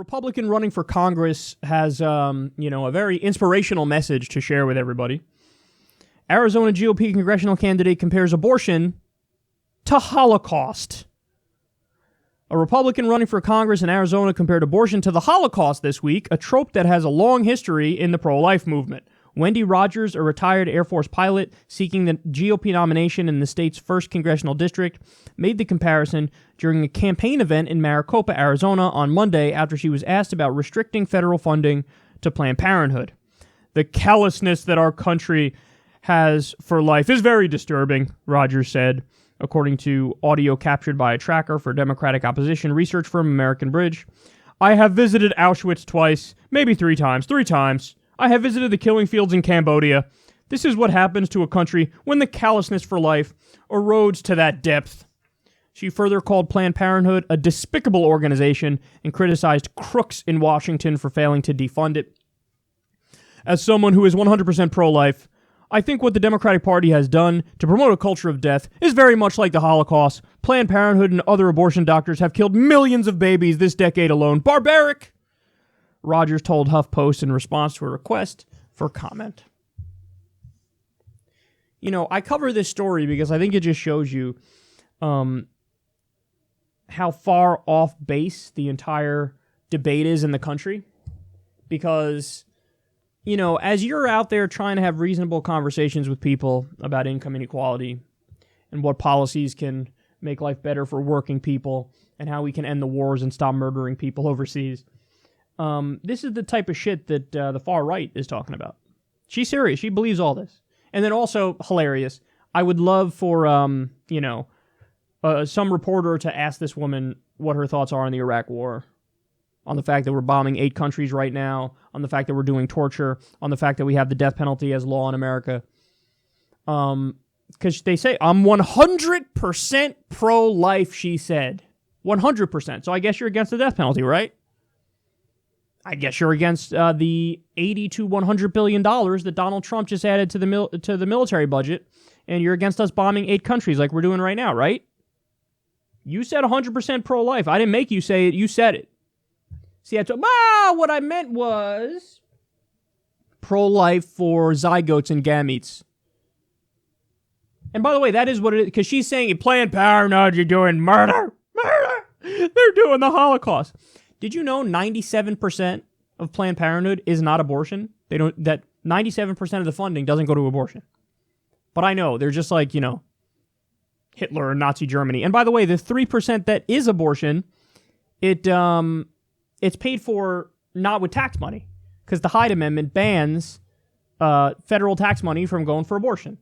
Republican running for Congress has, a very inspirational message to share with everybody. Arizona GOP congressional candidate compares abortion to Holocaust. A Republican running for Congress in Arizona compared abortion to the Holocaust this week, a trope that has a long history in the pro-life movement. Wendy Rogers, a retired Air Force pilot seeking the GOP nomination in the state's first congressional district, made the comparison during a campaign event in Maricopa, Arizona on Monday after she was asked about restricting federal funding to Planned Parenthood. The callousness that our country has for life is very disturbing, Rogers said, according to audio captured by a tracker for Democratic opposition research firm American Bridge. I have visited Auschwitz twice, maybe three times. I have visited the killing fields in Cambodia. This is what happens to a country when the callousness for life erodes to that depth. She further called Planned Parenthood a despicable organization and criticized crooks in Washington for failing to defund it. As someone who is 100% pro-life, I think what the Democratic Party has done to promote a culture of death is very much like the Holocaust. Planned Parenthood and other abortion doctors have killed millions of babies this decade alone. Barbaric! Rogers told HuffPost in response to a request for comment. I cover this story because I think it just shows you how far off base the entire debate is in the country. Because, as you're out there trying to have reasonable conversations with people about income inequality and what policies can make life better for working people and how we can end the wars and stop murdering people overseas, this is the type of shit that the far right is talking about. She's serious. She believes all this. And then also, hilarious, I would love for, some reporter to ask this woman what her thoughts are on the Iraq War, on the fact that we're bombing 8 countries right now, on the fact that we're doing torture, on the fact that we have the death penalty as law in America. Because they say, I'm 100% pro-life, she said. 100%. So I guess you're against the death penalty, right? I guess you're against the $80 to $100 billion that Donald Trump just added to the military budget, and you're against us bombing 8 countries like we're doing right now, right? You said 100% pro-life. I didn't make you say it. You said it. See, what I meant was pro-life for zygotes and gametes. And by the way, that is what it is, because she's saying in Planned Parenthood, you're doing murder. They're doing the Holocaust. Did you know 97% of Planned Parenthood is not abortion? That 97% of the funding doesn't go to abortion. But I know, they're just like, Hitler and Nazi Germany. And by the way, the 3% that is abortion, it's paid for not with tax money, because the Hyde Amendment bans federal tax money from going for abortion.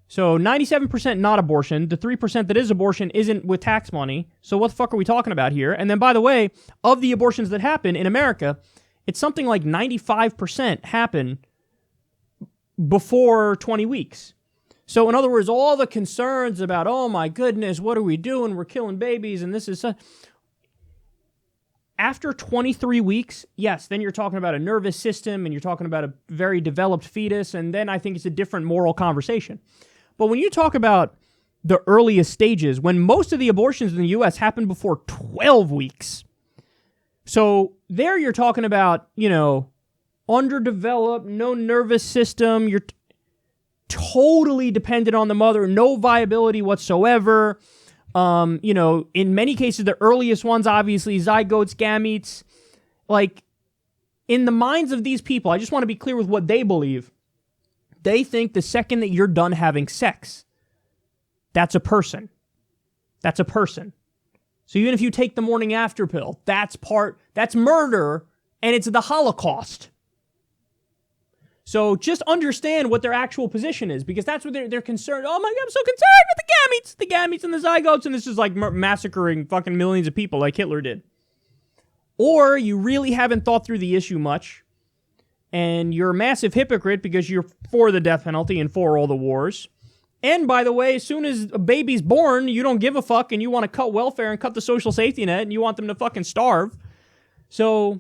So 97% not abortion. The 3% that is abortion isn't with tax money. So what the fuck are we talking about here? And then, by the way, of the abortions that happen in America, it's something like 95% happen before 20 weeks. So in other words, all the concerns about, oh my goodness, what are we doing? We're killing babies and this is... After 23 weeks, yes, then you're talking about a nervous system and you're talking about a very developed fetus, and then I think it's a different moral conversation. But when you talk about the earliest stages, when most of the abortions in the U.S. happen before 12 weeks, so there you're talking about, underdeveloped, no nervous system, you're totally dependent on the mother, no viability whatsoever. In many cases, the earliest ones, obviously, zygotes, gametes, like, in the minds of these people, I just want to be clear with what they believe. They think the second that you're done having sex, that's a person. That's a person. So even if you take the morning after pill, that's murder, and it's the Holocaust. So just understand what their actual position is, because that's what they're concerned. Oh my God, I'm so concerned with the gametes and the zygotes, and this is like massacring fucking millions of people like Hitler did. Or you really haven't thought through the issue much, and you're a massive hypocrite because you're for the death penalty and for all the wars. And by the way, as soon as a baby's born, you don't give a fuck, and you want to cut welfare and cut the social safety net, and you want them to fucking starve. So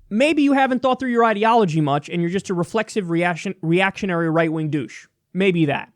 maybe you haven't thought through your ideology much, and you're just a reflexive reactionary right-wing douche. Maybe that.